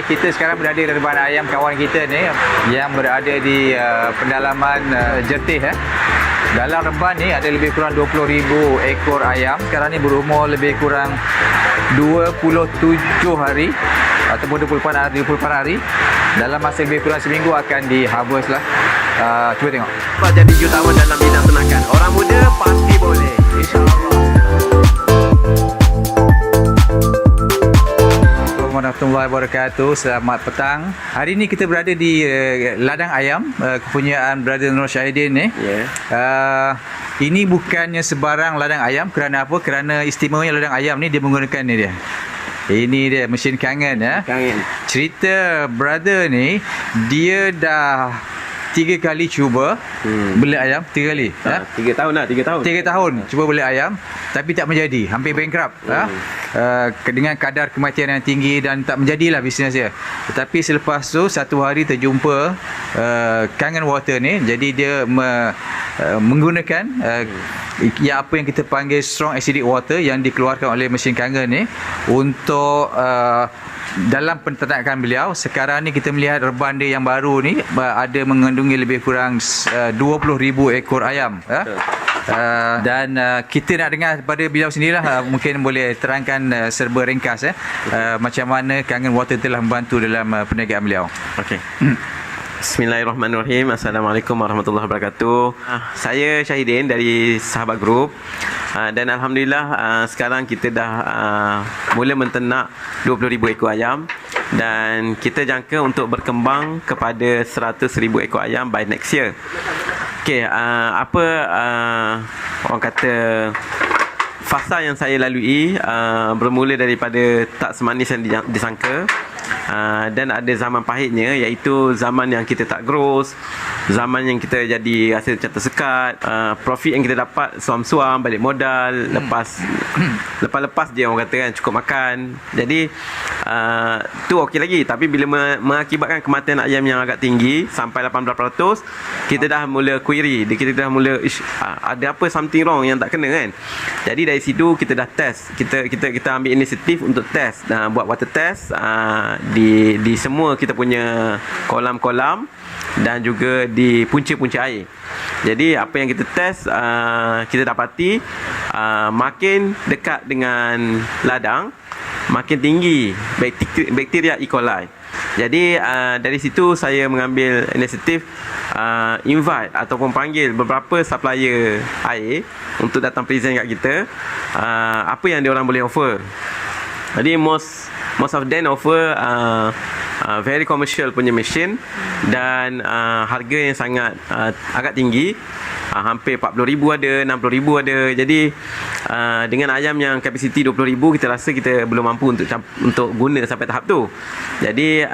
kita sekarang berada di reban ayam kawan kita ni yang berada di pendalaman Jertih. Dalam reban ni ada lebih kurang 20,000 ekor ayam. Sekarang ni berumur lebih kurang 27 hari ataupun 24 hari. Dalam masa lebih kurang seminggu akan di-harvest lah. Cuba tengok. Jadi jutawan dalam bidang ternakan. Orang muda pasti boleh. InsyaAllah. Warahmatullahi wabarakatuh. Selamat petang. Hari ini kita berada di ladang ayam kepunyaan Brother Nur Syahidin ni. Ini bukannya sebarang ladang ayam. Kerana apa? Kerana istimewanya ladang ayam ni dia menggunakan ni dia. Ini dia mesin kangen ya. Kangen. Cerita brother ni dia dah 3 kali cuba beli ayam. 3 kali 3 tahun lah. 3 tahun. 3 tahun cuba beli ayam tapi tak menjadi, hampir bankrupt. Dengan kadar kematian yang tinggi dan tak menjadilah bisnes dia. Tetapi selepas tu satu hari terjumpa Kangen Water ni. Jadi dia menggunakan apa yang kita panggil strong acidic water yang dikeluarkan oleh mesin kangen ni untuk dalam penternakan beliau. Sekarang ni kita melihat reban dia yang baru ni ada mengandungi lebih kurang 20,000 ekor ayam. Dan kita nak dengar daripada beliau sendirilah. Mungkin boleh terangkan serba ringkas macam mana Kangen Water telah membantu dalam perniagaan beliau. Okey. Bismillahirrahmanirrahim. Assalamualaikum warahmatullahi wabarakatuh. Saya Syahidin dari Sahabat Group. Dan Alhamdulillah sekarang kita dah mula menternak 20,000 ekor ayam. Dan kita jangka untuk berkembang kepada 100,000 ekor ayam by next year. Okey, apa orang kata fasa yang saya lalui bermula daripada tak semanis yang disangka. Dan ada zaman pahitnya, iaitu zaman yang kita tak gross, zaman yang kita jadi rasa macam tersekat, profit yang kita dapat suam-suam, balik modal, lepas je orang kata kan, cukup makan. Jadi tu okey lagi. Tapi bila mengakibatkan kematian ayam yang agak tinggi sampai 18%, kita dah mula query, kita dah mula ada apa, something wrong yang tak kena kan. Jadi dari situ kita dah test, kita ambil inisiatif untuk test, buat water test di semua kita punya kolam-kolam dan juga di punca-punca air. Jadi apa yang kita test, kita dapati makin dekat dengan ladang makin tinggi bakteria E. coli. Jadi dari situ saya mengambil inisiatif invite ataupun panggil beberapa supplier air untuk datang present kat kita apa yang diorang boleh offer. Jadi most of them offer very commercial punya mesin dan harga yang sangat agak tinggi, hampir 40,000 ada, 60,000 ada. Jadi dengan ayam yang kapasiti 20,000, kita rasa kita belum mampu untuk guna sampai tahap tu. Jadi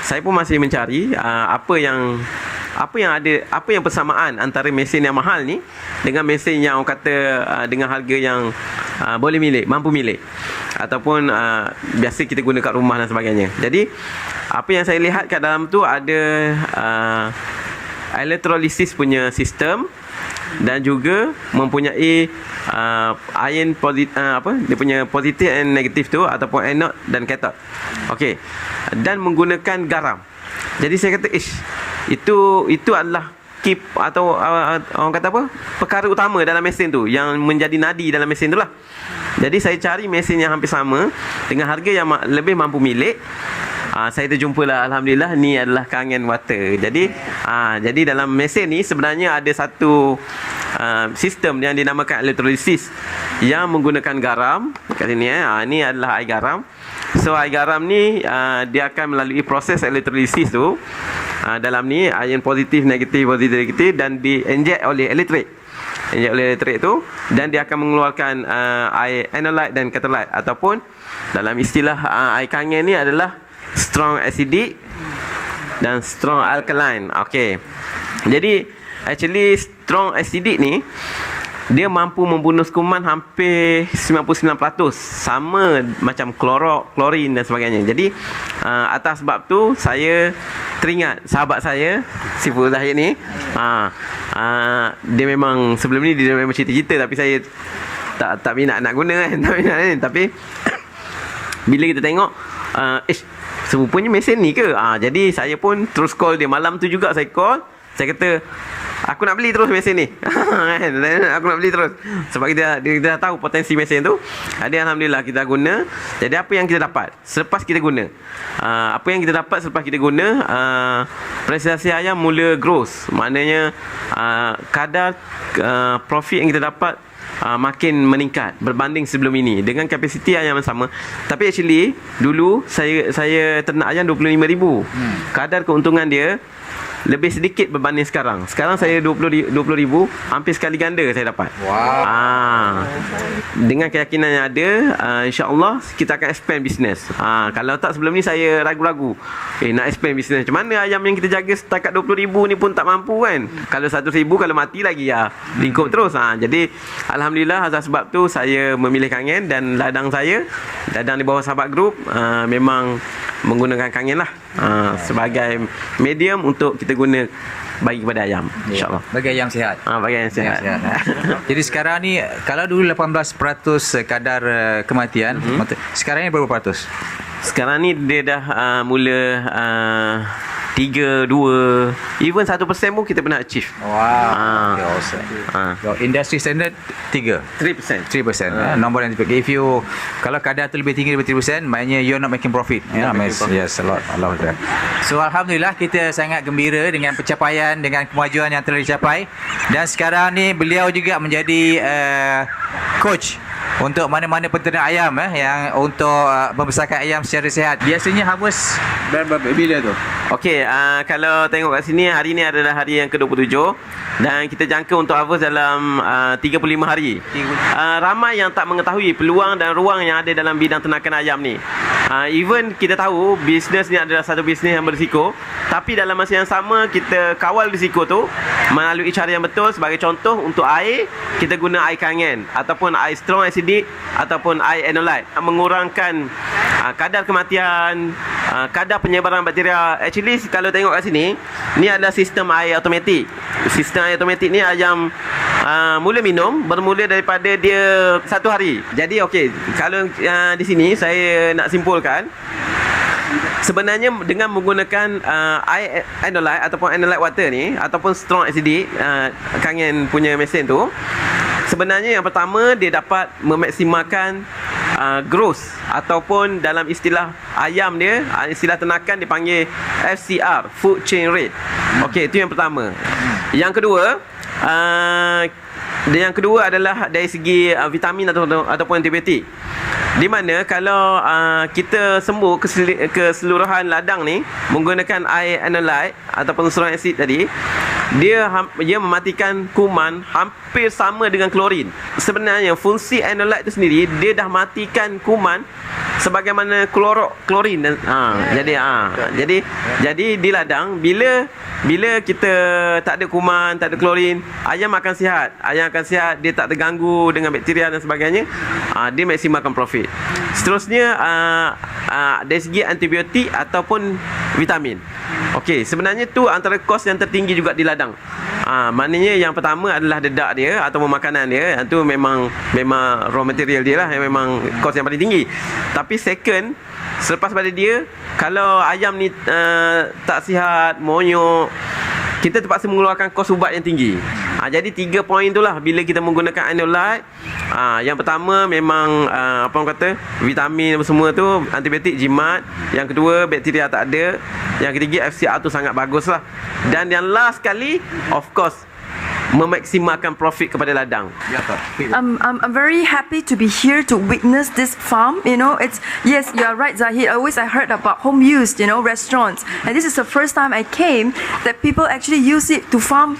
saya pun masih mencari apa yang persamaan antara mesin yang mahal ni dengan mesin yang orang kata dengan harga yang boleh mampu milik ataupun biasa kita guna kat rumah dan sebagainya. Jadi apa yang saya lihat kat dalam tu ada elektrolisis punya sistem dan juga mempunyai ion dia punya positif and negatif tu ataupun anode dan cathode. Okey. Dan menggunakan garam. Jadi saya kata itu adalah key atau orang kata apa, perkara utama dalam mesin tu, yang menjadi nadi dalam mesin tu lah. Jadi saya cari mesin yang hampir sama dengan harga yang lebih mampu milik. Saya terjumpalah, alhamdulillah, ni adalah Kangen Water. Jadi dalam mesin ni sebenarnya ada satu sistem yang dinamakan elektrolisis yang menggunakan garam kat sini. Ni adalah air garam. So air garam ni dia akan melalui proses elektrolisis tu. Dalam ni ion positif, negatif dan diinjek oleh elektrik. Tu, dan dia akan mengeluarkan air anolyte dan catalyte, ataupun dalam istilah air kangen ni adalah strong acidic dan strong alkaline. Okey. Jadi actually strong acidic ni dia mampu membunuh kuman hampir 99%, sama macam klorin dan sebagainya. Jadi atas sebab tu saya teringat sahabat saya si Full Zahid ni. Dia memang sebelum ni dia memang cerita-cerita, tapi saya tak minat nak guna kan. Tapi bila kita tengok serupanya mesin ni ke? Jadi saya pun terus call dia. Malam tu juga saya call. Saya kata, aku nak beli terus mesin ni. Aku nak beli terus. Sebab kita dah tahu potensi mesin tu. Jadi alhamdulillah kita guna. Jadi apa yang kita dapat selepas kita guna? Apa yang kita dapat selepas kita guna? Prestasi ayam mula growth. Maknanya kadar profit yang kita dapat makin meningkat berbanding sebelum ini dengan kapasiti ayam yang sama. Tapi actually dulu saya ternak ayam 25,000. Kadar keuntungan dia lebih sedikit berbanding sekarang. Sekarang saya 20,000, hampir sekali ganda saya dapat. Wow. Dengan keyakinan yang ada, insya-Allah kita akan expand bisnes. Kalau tak sebelum ni saya ragu-ragu. Nak expand bisnes macam mana, ayam yang kita jaga setakat 20,000 ni pun tak mampu kan. Kalau 100,000 kalau mati lagi lingkup terus. Jadi alhamdulillah atas sebab tu saya memilih Kangen, dan ladang di bawah Sahabat Group memang menggunakan Kangen lah sebagai medium untuk kita guna bagi kepada ayam, insya-Allah. Bagi ayam sihat. Bagi ayam sihat. Jadi sekarang ni kalau dulu 18% kadar kematian, sekarang ni berapa peratus? Sekarang ni dia dah mula 3, 2, even 1% pun kita pernah achieve. Wow. Okay, awesome. Your industry standard 3%. 3%. Nombor yang if you kalau kadar tu lebih tinggi daripada 3%, maknanya you're not making profit. Yes, a lot. So alhamdulillah kita sangat gembira dengan pencapaian, dengan kemajuan yang telah dicapai. Dan sekarang ni beliau juga menjadi coach untuk mana-mana peternak ayam yang untuk membesarkan ayam secara sihat. Biasanya harvest bila tu? Okey, kalau tengok kat sini, hari ni adalah hari yang ke-27 dan kita jangka untuk harvest dalam 35 hari. Ramai yang tak mengetahui peluang dan ruang yang ada dalam bidang ternakan ayam ni. Even kita tahu bisnes ni adalah satu bisnes yang berisiko, tapi dalam masa yang sama kita kawal risiko tu melalui cara yang betul. Sebagai contoh, untuk air kita guna air Kangen ataupun air strong acidic ataupun air Enolite, mengurangkan kadar kematian, kadar penyebaran bakteria. Actually kalau tengok kat sini, ni adalah sistem air automatik. Sistem air automatik ni ayam mula minum bermula daripada dia 1 hari. Jadi okey, kalau di sini saya nak simpulkan, sebenarnya dengan menggunakan air Enolite ataupun Enolite water ni ataupun strong acidic, Kangen punya mesin tu, sebenarnya yang pertama dia dapat memaksimalkan growth ataupun dalam istilah ayam dia, istilah ternakan dipanggil FCR, food chain rate. Okey, itu yang pertama. Yang kedua adalah dari segi vitamin ataupun antibiotik. Di mana kalau kita sembuh keseluruhan ladang ni menggunakan air Enolite ataupun strong acid tadi, dia mematikan kuman hampir sama dengan klorin. Sebenarnya fungsi Enolite itu sendiri, dia dah matikan kuman sebagaimana klorin. Jadi di ladang bila kita tak ada kuman, tak ada klorin, ayam akan sihat. Ayam akan sihat, dia tak terganggu dengan bakteria dan sebagainya. Dia maksimalkan profit. Seterusnya dari segi antibiotik ataupun vitamin. Okey, sebenarnya tu antara kos yang tertinggi juga di ladang. Maknanya yang pertama adalah dedak dia ataupun makanan dia. Itu memang raw material dia lah yang memang kos yang paling tinggi. Tapi second, selepas pada dia, kalau ayam ni tak sihat, monyok, kita terpaksa mengeluarkan kos ubat yang tinggi. Jadi 3 poin itulah bila kita menggunakan Enolite. Yang pertama memang apa orang kata, vitamin semua tu, antibiotik jimat. Yang kedua, bakteria tak ada. Yang ketiga, FCR tu sangat bagus lah. Dan yang last kali, of course, memaksimalkan profit kepada ladang. I'm very happy to be here to witness this farm. You know, yes, you are right, Zahid. I heard about home use, restaurants, and this is the first time I came that people actually use it to farm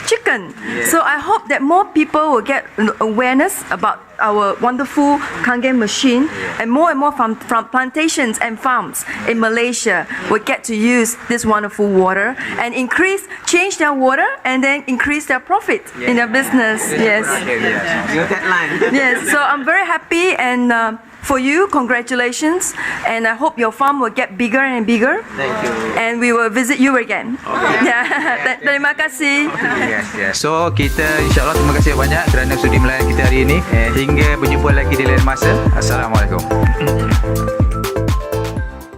chicken. So I hope that more people will get awareness about our wonderful Kangen machine, and more from plantations and farms in Malaysia will get to use this wonderful water and change their water and then increase their profit in their business. Yes. Yes. So I'm very happy, and for you, congratulations, and I hope your farm will get bigger and bigger. Thank you. And we will visit you again. Terima kasih. So kita insyaAllah terima kasih banyak kerana sudi melayan kita hari ini. Hingga berjumpa lagi di lain masa. Assalamualaikum.